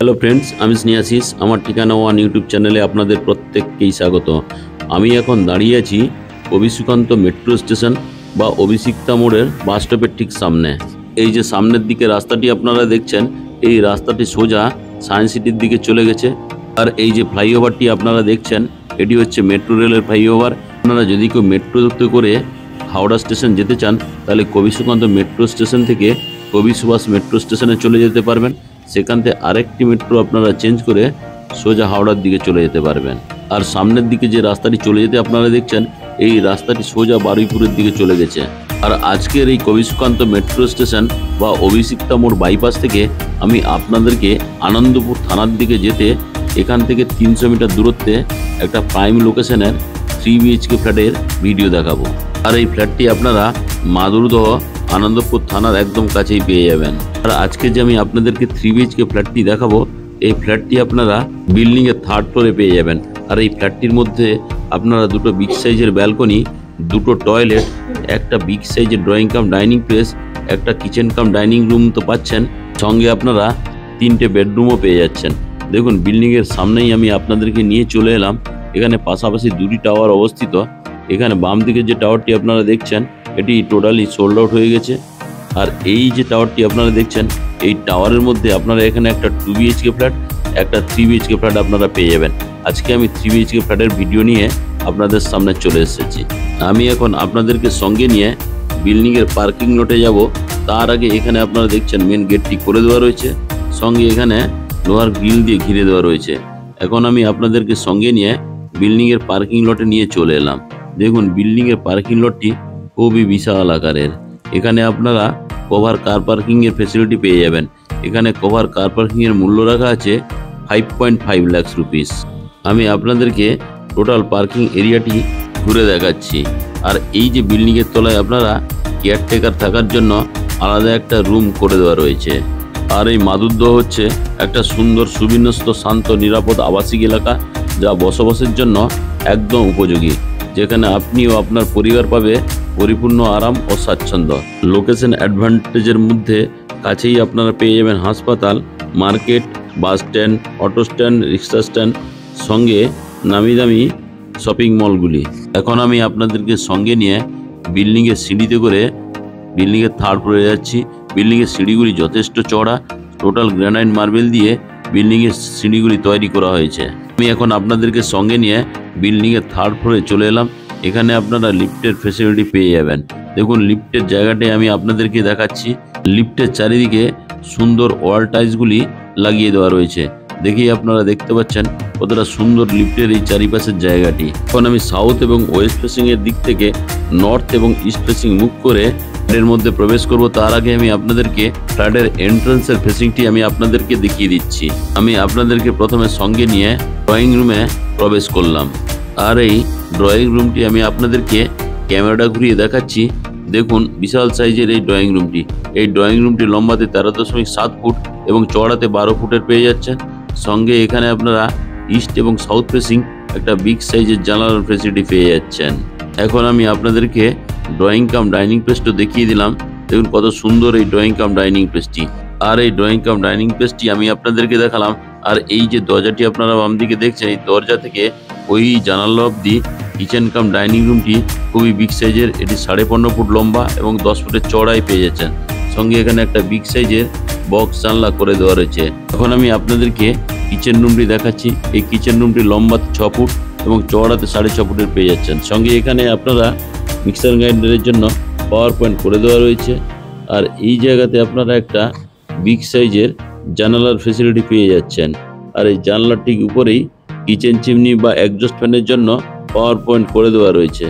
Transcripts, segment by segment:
Hello friends, আমি স্নেহাশিস। আমার ঠিকানা ওয়ান ইউটিউব চ্যানেলে আপনাদের প্রত্যেককেই স্বাগত। আমি এখন দাঁড়িয়ে আছি কবি সুকান্ত মেট্রো স্টেশন বা অভিষিক্তা মোড়ের বাস স্টপের ঠিক সামনে। এই যে সামনের দিকে রাস্তাটি আপনারা দেখছেন, এই রাস্তাটি সোজা সায়েন্স সিটির দিকে চলে গেছে। আর এই যে ফ্লাইওভারটি আপনারা দেখছেন, এটি হচ্ছে মেট্রো রেলের ফ্লাইওভার। আপনারা যদি কেউ মেট্রোতে করে হাওড়া স্টেশন যেতে চান, তাহলে কবি সুকান্ত মেট্রো স্টেশন থেকে কবি সুভাষ মেট্রো স্টেশনে চলে যেতে পারবেন। সেখান থেকে আরেকটি মেট্রো আপনারা চেঞ্জ করে সোজা হাওড়ার দিকে চলে যেতে পারবেন। আর সামনের দিকে যে রাস্তাটি চলে যেতে আপনারা দেখছেন, এই রাস্তাটি সোজা বারুইপুরের দিকে চলে গেছে। আর আজকের এই কবি সুকান্ত মেট্রো স্টেশন বা অভিষিক্তা মোড় বাইপাস থেকে আমি আপনাদেরকে আনন্দপুর থানার দিকে যেতে এখান থেকে 300 মিটার দূরত্বে একটা প্রাইম লোকেশনের 3 BHK ফ্ল্যাটের ভিডিও দেখাবো। আর এই ফ্ল্যাটটি আপনারা মাদুরদহ আনন্দপুর থানার একদম কাছেই পেয়ে যাবেন। আর আজকে যে আমি আপনাদেরকে 3 BHK ফ্ল্যাটটি দেখাবো, এই ফ্ল্যাটটি আপনারা বিল্ডিংয়ের 3rd ফ্লোরে পেয়ে যাবেন। আর এই ফ্ল্যাটটির মধ্যে আপনারা দুটো বিগ সাইজের ব্যালকনি, দুটো টয়লেট, একটা বিগ সাইজের ড্রয়িং কাম ডাইনিং প্লেস, একটা কিচেন কাম ডাইনিং রুম তো পাচ্ছেন, সঙ্গে আপনারা 3টে বেডরুমও পেয়ে যাচ্ছেন। দেখুন, বিল্ডিংয়ের সামনেই আমি আপনাদেরকে নিয়ে চলে এলাম। এখানে পাশাপাশি 2টি টাওয়ার অবস্থিত। এখানে বাম দিকে যে টাওয়ারটি আপনারা দেখছেন, এটি টোটালি সোল্ড আউট হয়ে গেছে। আর এই যে টাওয়ারটি আপনারা দেখছেন, এই টাওয়ারের মধ্যে আপনারা এখানে একটা 2 BHK ফ্ল্যাট, একটা 3 BHK ফ্ল্যাট আপনারা পেয়ে যাবেন। আজকে আমি 3 BHK ফ্ল্যাটের ভিডিও নিয়ে আপনাদের সামনে চলে এসেছি। আমি এখন আপনাদেরকে সঙ্গে নিয়ে বিল্ডিংয়ের পার্কিং লটে যাব। তার আগে এখানে আপনারা দেখছেন মেন গেটটি করে দেওয়া রয়েছে, সঙ্গে এখানে লোহার গ্রিল দিয়ে ঘিরে দেওয়া রয়েছে। এখন আমি আপনাদেরকে সঙ্গে নিয়ে বিল্ডিংয়ের পার্কিং লটে নিয়ে চলে এলাম। দেখুন, বিল্ডিংয়ের পার্কিং লটটি খুবই বিশাল আকারের। এখানে আপনারা কভার কার পার্কিংয়ের ফেসিলিটি পেয়ে যাবেন। এখানে কভার কার পার্কিংয়ের মূল্য রাখা আছে 5.5 লাখ রুপিস। আমি আপনাদেরকে টোটাল পার্কিং এরিয়াটি ঘুরে দেখাচ্ছি। আর এই যে বিল্ডিংয়ের তলায় আপনারা কেয়ারটেকার থাকার জন্য আলাদা একটা রুম করে দেওয়া রয়েছে। আর এই মাদুরদহ হচ্ছে একটা সুন্দর, সুবিন্যস্ত, শান্ত, নিরাপদ আবাসিক এলাকা, যা বসবাসের জন্য একদম উপযোগী, যেখানে আপনি ও আপনার পরিবার পাবে পরিপূর্ণ আরাম ও স্বাচ্ছন্দ্য। লোকেশন অ্যাডভান্টেজের মধ্যে কাছেই আপনারা পেয়ে যাবেন হাসপাতাল, market, bus stand, auto stand, রিক্সা স্ট্যান্ড, সঙ্গে নামি দামি শপিং মলগুলি। এখন আমি আপনাদেরকে সঙ্গে নিয়ে বিল্ডিংয়ের সিঁড়িতে করে বিল্ডিংয়ের 3rd ফ্লোরে যাচ্ছি। বিল্ডিংয়ের সিঁড়িগুলি যথেষ্ট চওড়া, টোটাল গ্রানাইট মার্বেল দিয়ে বিল্ডিংয়ের সিঁড়িগুলি তৈরি করা হয়েছে। আমি এখন আপনাদেরকে সঙ্গে নিয়ে বিল্ডিংয়ের 3rd ফ্লোরে চলে এলাম। এখানে আপনারা লিফটের ফেসিলিটি পেয়ে যাবেন। দেখুন, লিফটের জায়গাটাই আমি আপনাদেরকে দেখাচ্ছি। লিফটের চারিদিকে সুন্দর ওয়াল টাইলসগুলি লাগিয়ে দেওয়া রয়েছে। দেখেই আপনারা দেখতে পাচ্ছেন কতটা সুন্দর লিফটের এই চারিপাশের জায়গাটি। এখন আমি সাউথ এবং ওয়েস্ট ফেসিং এর দিক থেকে নর্থ এবং ইস্ট ফেসিং মুভ করে ফ্ল্যাটের মধ্যে প্রবেশ করব। তার আগে আমি আপনাদেরকে ফ্ল্যাটের এন্ট্রান্সের ফেসিংটি আমি আপনাদেরকে দেখিয়ে দিচ্ছি। আমি আপনাদেরকে প্রথমে সঙ্গে নিয়ে ড্রয়িং রুমে প্রবেশ করলাম। আর এই ড্রয়িং রুমটি আমি আপনাদেরকে ক্যামেরাটা ঘুরিয়ে দেখাচ্ছি। দেখুন, বিশাল সাইজের এই ড্রয়িং রুমটি। এই ড্রয়িং রুমটি লম্বাতে 13.7 ফুট এবং চওড়াতে 12 ফুটের পেয়ে যাচ্ছেন। সঙ্গে এখানে আপনারা ইস্ট এবং সাউথ ফেসিং একটা বিগ সাইজের জানালার ফেসিলিটি পেয়ে যাচ্ছেন। এখন আমি আপনাদেরকে ড্রয়িং কাম ডাইনিং প্লেসটা দেখিয়ে দিলাম। দেখুন কত সুন্দর এই ড্রয়িং কাম ডাইনিং প্লেসটি। আর এই ড্রয়িং কাম ডাইনিং প্লেসটি আমি আপনাদেরকে দেখালাম। আর এই যে দরজাটি আপনারা বাম দিকে দেখছেন, এই দরজা থেকে ওই জানালা অবধি কিচেন কাম ডাইনিং রুমটি খুবই বিগ সাইজের। এটি 15.5 ফুট লম্বা এবং 10 ফুটের চওড়াই পেয়ে যাচ্ছেন। সঙ্গে এখানে একটা বিগ সাইজের বক্স জানলা করে দেওয়া রয়েছে। এখন আমি আপনাদেরকে কিচেন রুমটি দেখাচ্ছি। এই কিচেন রুমটি লম্বাতে 6 ফুট এবং চওড়াতে 6.5 ফুটের পেয়ে যাচ্ছেন। সঙ্গে এখানে আপনারা মিক্সার গ্রাইন্ডারের জন্য পাওয়ার পয়েন্ট করে দেওয়া রয়েছে। আর এই জায়গাতে আপনারা একটা বিগ সাইজের জানালার ফেসিলিটি পেয়ে যাচ্ছেন। আর এই জানলার ঠিক উপরেই কিচেন চিমনি বা এক্সস্ট ফ্যানের জন্য পাওয়ার পয়েন্ট করে দেওয়া রয়েছে।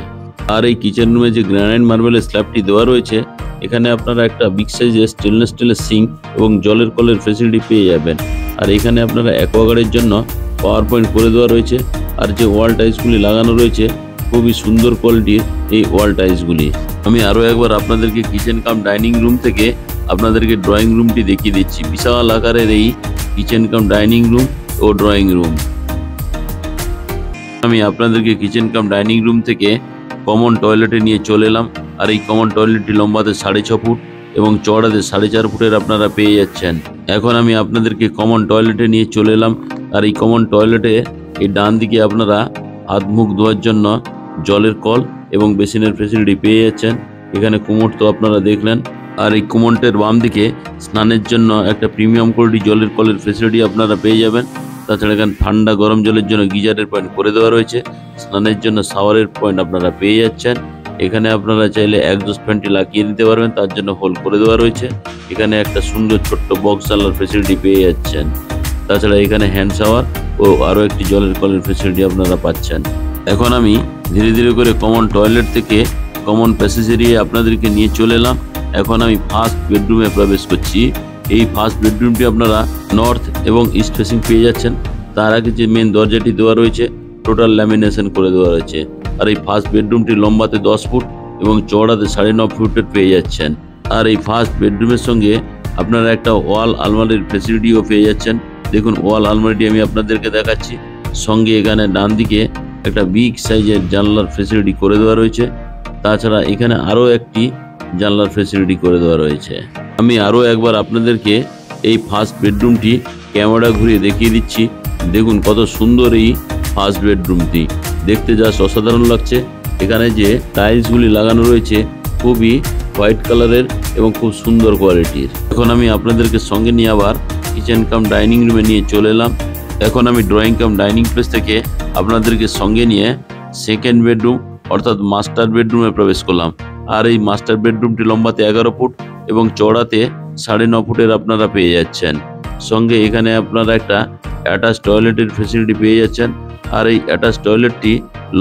আর এই কিচেন রুমে যে গ্রানাইট মার্বেলের স্ল্যাবটি দেওয়া রয়েছে, এখানে আপনারা একটা বিগ সাইজের স্টেনলেস স্টিলের সিঙ্ক এবং জলের কলের ফেসিলিটি পেয়ে যাবেন। আর এখানে আপনারা অ্যাকোয়াগার্ডের জন্য পাওয়ার পয়েন্ট করে দেওয়া রয়েছে। আর যে ওয়াল টাইলসগুলি লাগানো রয়েছে, খুবই সুন্দর কোয়ালিটির এই ওয়াল টাইলসগুলি। আমি আরও একবার আপনাদেরকে কিচেন কাম ডাইনিং রুম থেকে আপনাদেরকে ড্রয়িং রুমটি দেখিয়ে দিচ্ছি। বিশাল আকারের এই কিচেন কাম ডাইনিং রুম ও ড্রয়িং রুম। আমি আপনাদেরকে কিচেন কাম ডাইনিং রুম থেকে কমন টয়লেটে নিয়ে চলে এলাম। আর এই কমন টয়লেটটি লম্বাতে 6.5 ফুট এবং চওড়াতে 4.5 ফুটের আপনারা পেয়ে যাচ্ছেন। এখন আমি আপনাদেরকে কমন টয়লেটে নিয়ে চলে এলাম। আর এই কমন টয়লেটে এই ডান দিকে আপনারা হাত মুখ ধোয়ার জন্য জলের কল এবং বেসিনের ফেসিলিটি পেয়ে যাচ্ছেন। এখানে কুমোট তো আপনারা দেখলেন। আর এই কুমোটের বাম দিকে স্নানের জন্য একটা প্রিমিয়াম কোয়ালিটি জলের কলের ফেসিলিটি আপনারা পেয়ে যাবেন। তাছাড়া এখানে ঠান্ডা গরম জলের জন্য গিজারের পয়েন্ট করে দেওয়া রয়েছে। স্নানের জন্য শাওয়ারের পয়েন্ট আপনারা পেয়ে যাচ্ছেন। এখানে আপনারা চাইলে এক্সস্ট ফ্যানটি লাগিয়ে দিতে পারবেন, তার জন্য হোল করে দেওয়া রয়েছে। এখানে একটা সুন্দর ছোট্ট বক্স জানলার ফেসিলিটি পেয়ে যাচ্ছেন। তাছাড়া এখানে হ্যান্ড শাওয়ার ও আরও একটি জলের কলের ফেসিলিটি আপনারা পাচ্ছেন। এখন আমি ধীরে ধীরে করে কমন টয়লেট থেকে কমন প্যাসেজ এরিয়ায় আপনাদেরকে নিয়ে চলে এলাম। এখন আমি ফার্স্ট বেডরুমে প্রবেশ করছি। এই ফার্স্ট বেডরুমটি আপনারা নর্থ এবং ইস্ট ফেসিং পেয়ে যাচ্ছেন। তার আগে যে মেন দরজাটি দেওয়া রয়েছে টোটাল ল্যামিনেশন করে দেওয়া রয়েছে। আর এই ফার্স্ট বেডরুমটি লম্বাতে 10 ফুট এবং চওড়াতে 9.5 ফুটের পেয়ে যাচ্ছেন। আর এই ফার্স্ট বেডরুমের সঙ্গে আপনারা একটা ওয়াল আলমারির ফেসিলিটিও পেয়ে যাচ্ছেন। দেখুন ওয়াল আলমারিটি আমি আপনাদেরকে দেখাচ্ছি। সঙ্গে এখানে ডান দিকে একটা বিগ সাইজের জানলার ফেসিলিটি করে দেওয়া রয়েছে। তাছাড়া এখানে আরও একটি জানলার ফেসিলিটি করে দেওয়া রয়েছে। আমি আরও একবার আপনাদেরকে এই ফার্স্ট বেডরুমটি ক্যামেরা ঘুরিয়ে দেখিয়ে দিচ্ছি। দেখুন কত সুন্দর এই ফার্স্ট বেডরুমটি, দেখতে জাস্ট অসাধারণ লাগছে। এখানে যে টাইলসগুলি লাগানো রয়েছে খুবই হোয়াইট কালারের এবং খুব সুন্দর কোয়ালিটির। এখন আমি আপনাদেরকে সঙ্গে নিয়ে আবার কিচেন কাম ডাইনিং রুমে নিয়ে চলে এলাম। এখন আমি ড্রয়িং কাম ডাইনিং প্লেস থেকে আপনাদেরকে সঙ্গে নিয়ে সেকেন্ড বেডরুম অর্থাৎ মাস্টার বেডরুমে প্রবেশ করলাম। আর এই মাস্টার বেডরুমটি লম্বাতে 11 ফুট এবং চওড়াতে 9.5 ফুটের আপনারা পেয়ে যাচ্ছেন। সঙ্গে এখানে আপনারা একটা অ্যাটাচ টয়লেটের ফেসিলিটি পেয়ে যাচ্ছেন। আর এই অ্যাটাচ টয়লেটটি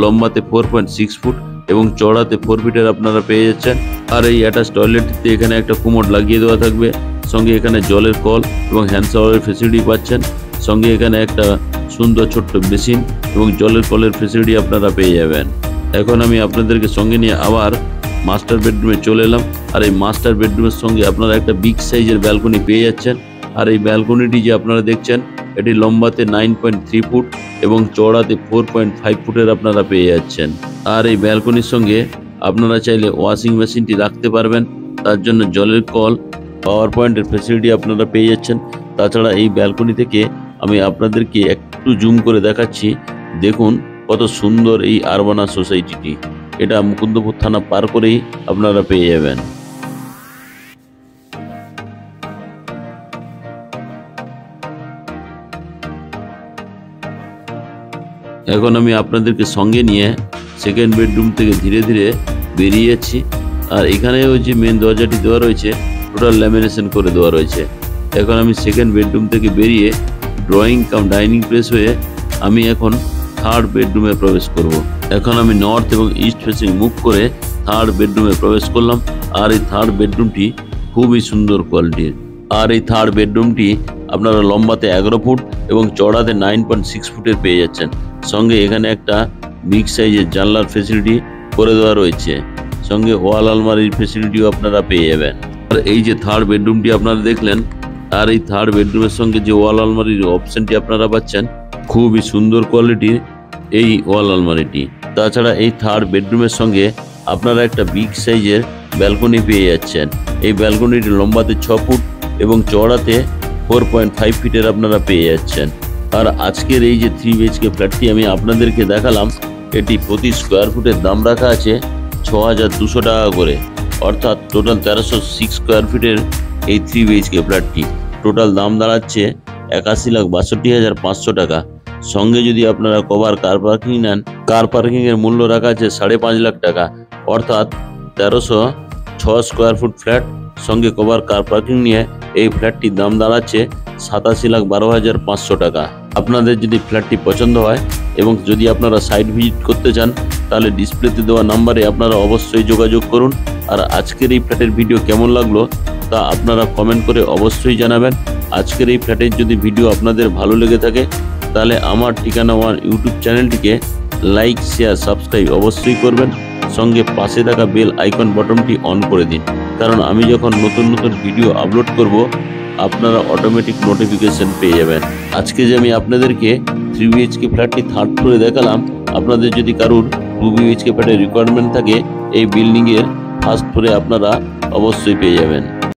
লম্বাতে 4.6 ফুট এবং চওড়াতে 4 ফিটের আপনারা পেয়ে যাচ্ছেন। আর এই অ্যাটাচ টয়লেটটিতে এখানে একটা কুমোড লাগিয়ে দেওয়া থাকবে। সঙ্গে এখানে জলের কল এবং হ্যান্ড শাওয়ারের ফেসিলিটি পাচ্ছেন। সঙ্গে এখানে একটা সুন্দর ছোট্ট বেসিন এবং জলের কলের ফেসিলিটি আপনারা পেয়ে যাবেন। এখন আমি আপনাদেরকে সঙ্গে নিয়ে আবার মাস্টার বেডরুমে চলে এলাম। আর এই মাস্টার বেডরুমের সঙ্গে আপনারা একটা বিগ সাইজের ব্যালকনি পেয়ে যাচ্ছেন। আর এই ব্যালকনিটি যে আপনারা দেখছেন এটি লম্বাতে 9.3 ফুট এবং চওড়াতে 4.5 ফুটের আপনারা পেয়ে যাচ্ছেন। আর এই ব্যালকনির সঙ্গে আপনারা চাইলে ওয়াশিং মেশিনটি রাখতে পারবেন, তার জন্য জলের কল পাওয়ার পয়েন্টের ফেসিলিটি আপনারা পেয়ে যাচ্ছেন। তাছাড়া এই ব্যালকনি থেকে আমি আপনাদেরকে একটু জুম করে দেখাচ্ছি। দেখুন কত সুন্দর এই আরবানা সোসাইটিটি, এটা মুকুন্দপুর থানা পার করেই আপনারা পেয়ে যাবেন। এখন আমি আপনাদেরকে সঙ্গে নিয়ে সেকেন্ড বেডরুম থেকে ধীরে ধীরে বেরিয়ে যাচ্ছি। আর এখানেও যে মেন দরজাটি দেওয়া রয়েছে টোটাল ল্যামিনেশন করে দেওয়া রয়েছে। এখন আমি সেকেন্ড বেডরুম থেকে বেরিয়ে ড্রয়িং কাম ডাইনিং প্লেস হয়ে আমি এখন থার্ড বেডরুমে প্রবেশ করব। এখন আমি নর্থ এবং ইস্ট ফেসিং মুভ করে থার্ড বেডরুমে প্রবেশ করলাম। আর এই থার্ড বেডরুমটি খুবই সুন্দর কোয়ালিটির। আর এই থার্ড বেডরুমটি আপনারা লম্বাতে 11 ফুট এবং চওড়াতে 9.6 ফুটের পেয়ে যাচ্ছেন। সঙ্গে এখানে একটা বিগ সাইজের জানলার ফেসিলিটি করে দেওয়া রয়েছে। সঙ্গে ওয়াল আলমারির ফেসিলিটিও আপনারা পেয়ে যাবেন। আর এই যে থার্ড বেডরুমটি আপনারা দেখলেন, আর এই থার্ড বেডরুমের সঙ্গে যে ওয়াল আলমারির অপশনটি আপনারা পাচ্ছেন খুবই সুন্দর কোয়ালিটির এই ওয়াল আলমারিটি। তাছাড়া এই থার্ড বেডরুমের সঙ্গে আপনারা একটা বিগ সাইজের ব্যালকনি পেয়ে যাচ্ছেন। এই ব্যালকনিটি লম্বাতে 6 ফুট এবং চওড়াতে 4.5 ফিটের আপনারা পেয়ে যাচ্ছেন। আর আজকের এই যে 3 BHK ফ্ল্যাটটি আমি আপনাদেরকে দেখালাম, এটি প্রতি স্কোয়ার ফুটের দাম রাখা আছে 6200 টাকা করে, অর্থাৎ টোটাল 1306 স্কোয়ার ফিটের এই 3 BHK ফ্ল্যাটটি টোটাল দাম দাঁড়াচ্ছে 81,62,500 টাকা। সঙ্গে যদি আপনারা কভার কার পার্কিং নেন, কার পার্কিংয়ের মূল্য রাখা আছে 5.5 লাখ টাকা, অর্থাৎ 1306 স্কোয়ার ফুট ফ্ল্যাট সঙ্গে কভার কার পার্কিং নিয়ে এই ফ্ল্যাটটির দাম দাঁড়াচ্ছে 87,12,500 টাকা। আপনাদের যদি ফ্ল্যাটটি পছন্দ হয় এবং যদি আপনারা সাইট ভিজিট করতে চান তাহলে ডিসপ্লেতে দেওয়া নাম্বারে আপনারা অবশ্যই যোগাযোগ করুন। আর আজকের এই ফ্ল্যাটের ভিডিও কেমন লাগলো তা আপনারা কমেন্ট করে অবশ্যই জানাবেন। আজকের এই ফ্ল্যাটের যদি ভিডিও আপনাদের ভালো লেগে থাকে তাহলে আমার ঠিকানা ওয়ান ইউটিউব চ্যানেলটিকে লাইক শেয়ার সাবস্ক্রাইব অবশ্যই করবেন। সঙ্গে পাশে থাকা বেল আইকন বাটনটি অন করে দিন, কারণ আমি যখন নতুন নতুন ভিডিও আপলোড করব আপনারা অটোমেটিক নোটিফিকেশন পেয়ে যাবেন। আজকে যে আমি আপনাদেরকে 3 BHK ফ্ল্যাটটি থার্ড ফ্লোরে দেখালাম, আপনাদের যদি কারোর 2 BHK ফ্ল্যাটের রিকোয়ারমেন্ট থাকে এই বিল্ডিংয়ের ফার্স্ট ফ্লোরে আপনারা অবশ্যই পেয়ে যাবেন।